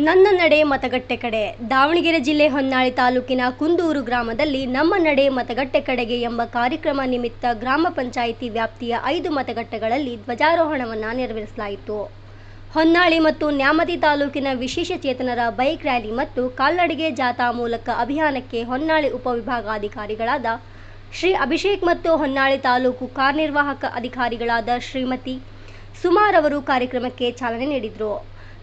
ನನ್ನ ನಡೆ ಮತಗಟ್ಟೆ ಕಡೆ. ದಾವಣಗೆರೆ ಜಿಲ್ಲೆ ಹೊನ್ನಾಳಿ ತಾಲೂಕಿನ ಕುಂದೂರು ಗ್ರಾಮದಲ್ಲಿ ನಮ್ಮ ನಡೆ ಮತಗಟ್ಟೆ ಕಡೆಗೆ ಎಂಬ ಕಾರ್ಯಕ್ರಮ ನಿಮಿತ್ತ ಗ್ರಾಮ ಪಂಚಾಯಿತಿ ವ್ಯಾಪ್ತಿಯ 5 ಮತಗಟ್ಟೆಗಳಲ್ಲಿ ಧ್ವಜಾರೋಹಣವನ್ನು ನೆರವೇರಿಸಲಾಯಿತು. ಹೊನ್ನಾಳಿ ಮತ್ತು ನ್ಯಾಮತಿ ತಾಲೂಕಿನ ವಿಶೇಷ ಚೇತನರ ಬೈಕ್ ರ್ಯಾಲಿ ಮತ್ತು ಕಾಲ್ನಡಿಗೆ ಜಾಥಾ ಮೂಲಕ ಅಭಿಯಾನಕ್ಕೆ ಹೊನ್ನಾಳಿ ಉಪವಿಭಾಗಾಧಿಕಾರಿಗಳಾದ ಶ್ರೀ ಅಭಿಷೇಕ್ ಮತ್ತು ಹೊನ್ನಾಳಿ ತಾಲೂಕು ಕಾರ್ಯನಿರ್ವಾಹಕ ಅಧಿಕಾರಿಗಳಾದ ಶ್ರೀಮತಿ ಸುಮಾರವರು ಕಾರ್ಯಕ್ರಮಕ್ಕೆ ಚಾಲನೆ ನೀಡಿದರು.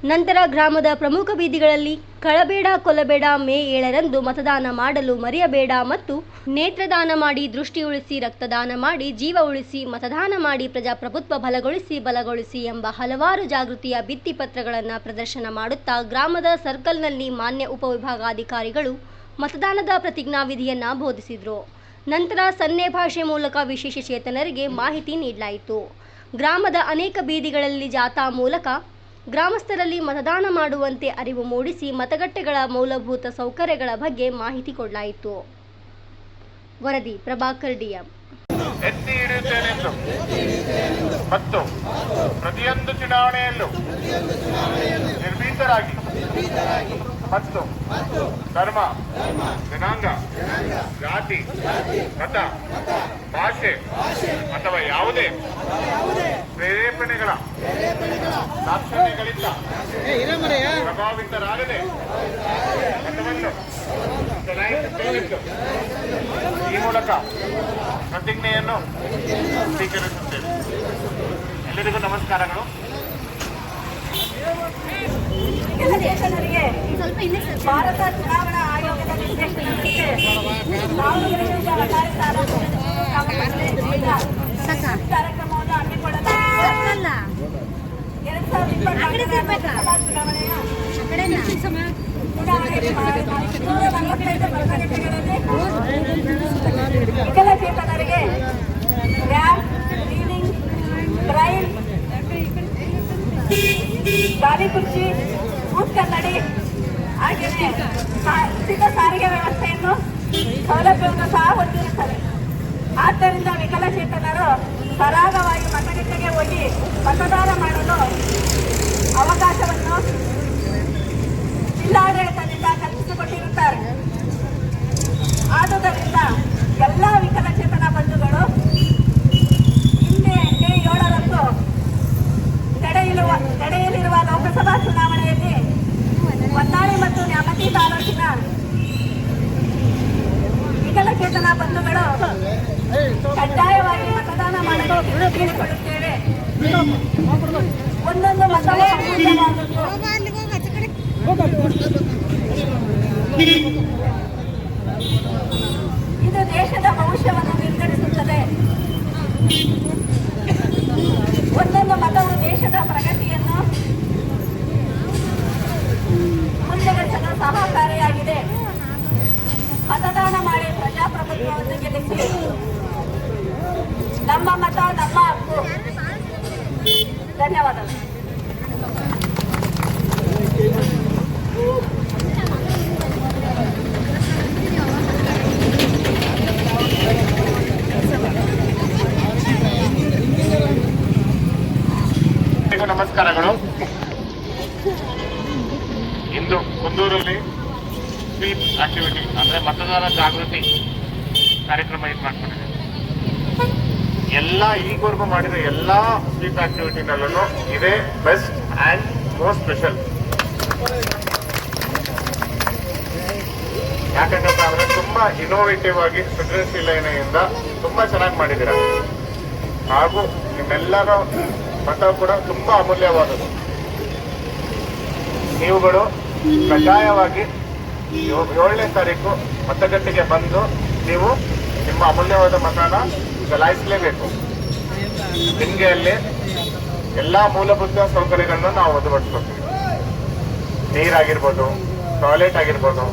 ನಂತರ ಗ್ರಾಮದ ಪ್ರಮುಖ ಬೀದಿಗಳಲ್ಲಿ ಕಳಬೇಡ ಕೊಲ್ಲಬೇಡ ಮೇ 7ರಂದು ಮತದಾನ ಮಾಡಲು ಮರೆಯಬೇಡ ಮತ್ತು ನೇತ್ರದಾನ ಮಾಡಿ ದೃಷ್ಟಿ ಉಳಿಸಿ ರಕ್ತದಾನ ಮಾಡಿ ಜೀವ ಉಳಿಸಿ ಮತದಾನ ಮಾಡಿ ಪ್ರಜಾಪ್ರಭುತ್ವ ಬಲಗೊಳಿಸಿ ಎಂಬ ಹಲವಾರು ಜಾಗೃತಿಯ ಭಿತ್ತಿಪತ್ರಗಳನ್ನು ಪ್ರದರ್ಶನ ಮಾಡುತ್ತಾ ಗ್ರಾಮದ ಸರ್ಕಲ್ನಲ್ಲಿ ಮಾನ್ಯ ಉಪವಿಭಾಗಾಧಿಕಾರಿಗಳು ಮತದಾನದ ಪ್ರತಿಜ್ಞಾವಿಧಿಯನ್ನು ಬೋಧಿಸಿದರು. ನಂತರ ಸನ್ನೆ ಭಾಷೆ ಮೂಲಕ ವಿಶೇಷ ಚೇತನರಿಗೆ ಮಾಹಿತಿ ನೀಡಲಾಯಿತು. ಗ್ರಾಮದ ಅನೇಕ ಬೀದಿಗಳಲ್ಲಿ ಜಾಥಾ ಮೂಲಕ ಗ್ರಾಮಸ್ಥರಲ್ಲಿ ಮತದಾನ ಮಾಡುವಂತೆ ಅರಿವು ಮೂಡಿಸಿ ಮತಗಟ್ಟೆಗಳ ಮೂಲಭೂತ ಸೌಕರ್ಯಗಳ ಬಗ್ಗೆ ಮಾಹಿತಿ ಕೊಡಲಾಯಿತು. ವರದಿ ಪ್ರಭಾಕರ್ ಡಿಎಂ. ಎತ್ತಿ ಹಿಡಿಯುತ್ತೇನೆಂದು ಮತ್ತು ಪ್ರತಿಯೊಂದು ಚುನಾವಣೆಯಲ್ಲೂ ನಿರ್ಭೀತರಾಗಿ ಮತ್ತು ಧರ್ಮ, ಜನಾಂಗ, ಜಾತಿ, ಮತ, ಭಾಷೆ ಅಥವಾ ಯಾವುದೇ ಪ್ರೇರೇಪಣೆಗಳ ದಾಕ್ಷಿಣ್ಯಗಳಿಂದ ಪ್ರಭಾವಿತರಾಗದೆ ಮತವನ್ನು ಚಲಾಯಿಸುತ್ತೇನೆಂದು ಈ ಮೂಲಕ ಪ್ರತಿಜ್ಞೆಯನ್ನು ಸ್ವೀಕರಿಸುತ್ತೇವೆ. ಎಲ್ಲರಿಗೂ ನಮಸ್ಕಾರಗಳು. ಭಾರತ ಚುನಾವಣಾ ಆಯೋಗದ ನಿರ್ದೇಶನದಂತೆ ದಾವಣಗೆರೆ ಜಿಲ್ಲಾ ಕಾರ್ಯಕ್ರಮವನ್ನು ಹಮ್ಮಿಕೊಳ್ಳಲಾಗಿದೆ. 2024 ಚುನಾವಣೆಯ ವಿಕಲಚೇತನರಿಗೆ ರ್ಯಾಂಪ್, ರೀಡಿಂಗ್, ಬ್ರೈಲ್, ಗಾಲಿ ಕುರ್ಚಿ, ಬೂತ್ ಕನ್ನಡಿ ಹಾಗೆಯೇ ಉಚಿತ ಸಾರಿಗೆ ವ್ಯವಸ್ಥೆಯನ್ನು ಸೌಲಭ್ಯವನ್ನು ಸಹ ಹೊಂದಿರುತ್ತದೆ. ಆದ್ದರಿಂದ ವಿಕಲಚೇತನರು ಸರಾಗವಾಗಿ ಮತಗಟ್ಟೆಗೆ ಹೋಗಿ ಮತದಾನ ಮಾಡಲು ಅವಕಾಶವನ್ನು ಜಿಲ್ಲಾಡಳಿತದಿಂದ ಕಲ್ಪಿಸಿಕೊಟ್ಟಿರುತ್ತಾರೆ. ಆದುದರಿಂದ ಎಲ್ಲ ವಿಕಲಚೇತನ ಬಂಧುಗಳು ಇಂದೇ ಮೇ 7ರಂದು ನಡೆಯಲಿರುವ ಲೋಕಸಭಾ ಚುನಾವಣೆಯಲ್ಲಿ ಹೊನ್ನಾಳಿ ಮತ್ತು ನ್ಯಾಮತಿ ತಾಲೂಕಿನ ವಿಕಲಚೇತನ ಬಂಧುಗಳು ಕಡ್ಡಾಯವಾಗಿ ಮತದಾನ ಮಾಡಲು ಕೇಳಿಕೊಳ್ಳುತ್ತೇವೆ. ಒಂದೊಂದು ಮತವೂ ಅಮೂಲ್ಯವಾದದ್ದು. ಇದು ದೇಶದ ಭವಿಷ್ಯವನ್ನು ನಿರ್ಧರಿಸುತ್ತದೆ. ಒಂದೊಂದು ಮತವು ದೇಶದ ಪ್ರಗತಿಯನ್ನು ಮುನ್ನಡೆಸಲು ಸಹಕಾರಿಯಾಗಿದೆ. ಮತದಾನ ಮಾಡಿ ಪ್ರಜಾಪ್ರಭುತ್ವವನ್ನು ಗೆಲ್ಲಿಸಿ. ನಮ್ಮ ಮತ ನಮ್ಮ ಹಕ್ಕು. ಧನ್ಯವಾದಗಳು. ನಮಸ್ಕಾರಗಳು. ಇಂದು ಕುಂದೂರಲ್ಲಿ ಸ್ವೀಪ್ ಆಕ್ಟಿವಿಟಿ ಅಂದ್ರೆ ಮತದಾರ ಜಾಗೃತಿ ಕಾರ್ಯಕ್ರಮ ಇದು ಮಾಡ್ಕೊಂಡಿದೆ. ಎಲ್ಲ ಈವರೆಗೂ ಮಾಡಿದ ಎಲ್ಲ ಸ್ವೀಪ್ ಆಕ್ಟಿವಿಟಿನಲ್ಲೂ ಇದೇ ಬೆಸ್ಟ್ ಅಂಡ್ ಮೋಸ್ಟ್ ಸ್ಪೆಷಲ್. ಯಾಕಂದ್ರೆ ಅಂದ್ರೆ ತುಂಬಾ ಇನೋವೇಟಿವ್ ಆಗಿ ಸೃಜನಶೀಲತೆಯಿಂದ ತುಂಬಾ ಚೆನ್ನಾಗಿ ಮಾಡಿದ್ದೀರ. ಹಾಗೂ ನಿಮ್ಮೆಲ್ಲರ ಮತ ಕೂಡ ತುಂಬಾ ಅಮೂಲ್ಯವಾದದ್ದು. ನೀವುಗಳು ಕಡ್ಡಾಯವಾಗಿ 7ನೇ ತಾರೀಕು ಮತಗಟ್ಟೆಗೆ ಬಂದು ನೀವು ನಿಮ್ಮ ಅಮೂಲ್ಯವಾದ ಮತನ ಚಲಾಯಿಸಲೇಬೇಕು. ನಿಮಗೆ ಅಲ್ಲಿ ಎಲ್ಲ ಮೂಲಭೂತ ಸೌಕರ್ಯಗಳನ್ನು ನಾವು ಒದಗಿಸ್ಕೊಡ್ತೀವಿ. ನೀರಾಗಿರ್ಬೋದು, ಟಾಯ್ಲೆಟ್ ಆಗಿರ್ಬೋದು,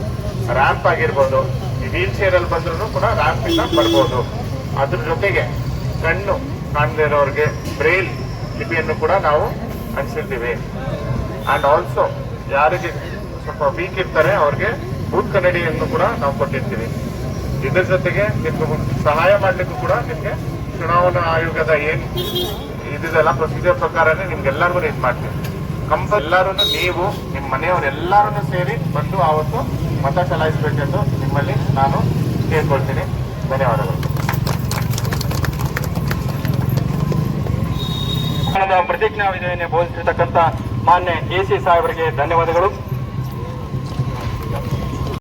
ರ್ಯಾಂಪ್ ಆಗಿರ್ಬೋದು. ಈ ವೀಲ್ ಚೇರಲ್ಲಿ ಬಂದ್ರೂ ಕೂಡ ರ್ಯಾಂಪ್ ಇಂದ ಬರ್ಬೋದು. ಅದ್ರ ಜೊತೆಗೆ ಕಣ್ಣು ಕಾಣದೇ ಇರೋರಿಗೆ ಬ್ರೈಲ್ ಲಿಪಿಯನ್ನು ಕೂಡ ನಾವು ಹಂಚಿರ್ತೀವಿ. ಅಂಡ್ ಆಲ್ಸೋ ಯಾರಿಗೆ ಸ್ವಲ್ಪ ವೀಕ್ ಇರ್ತಾರೆ ಅವ್ರಿಗೆ ಬೂತ್ ಕನ್ನಡಿಯನ್ನು ಕೂಡ ನಾವು ಕೊಟ್ಟಿರ್ತೀವಿ. ಇದ್ರ ಜೊತೆಗೆ ನಿಮ್ಗೆ ಸಹಾಯ ಮಾಡ್ಲಿಕ್ಕೂ ಕೂಡ ನಿಮ್ಗೆ ಚುನಾವಣಾ ಆಯೋಗದ ಏನ್ ಇದೆಲ್ಲ ಪ್ರೊಸೀಜರ್ ಪ್ರಕಾರನೇ ನಿಮ್ಗೆಲ್ಲರಿಗೂ ಇದು ಮಾಡ್ತೀವಿ. ಎಲ್ಲರೂ ನೀವು ನಿಮ್ಮ ಮನೆಯವರೆಲ್ಲರೂ ಸೇರಿ ಬಂದು ಆವತ್ತು ಮತ ಚಲಾಯಿಸಬೇಕೆಂದು ನಿಮ್ಮಲ್ಲಿ ನಾನು ಕೇಳ್ಕೊಳ್ತೀನಿ. ಧನ್ಯವಾದಗಳು. ಪ್ರತಿಜ್ಞಾ ವಿಧಿಯನ್ನು ಬೋಧಿಸಿರ್ತಕ್ಕಂಥ ಮಾನ್ಯ AC ಸಾಹೇಬರಿಗೆ ಧನ್ಯವಾದಗಳು.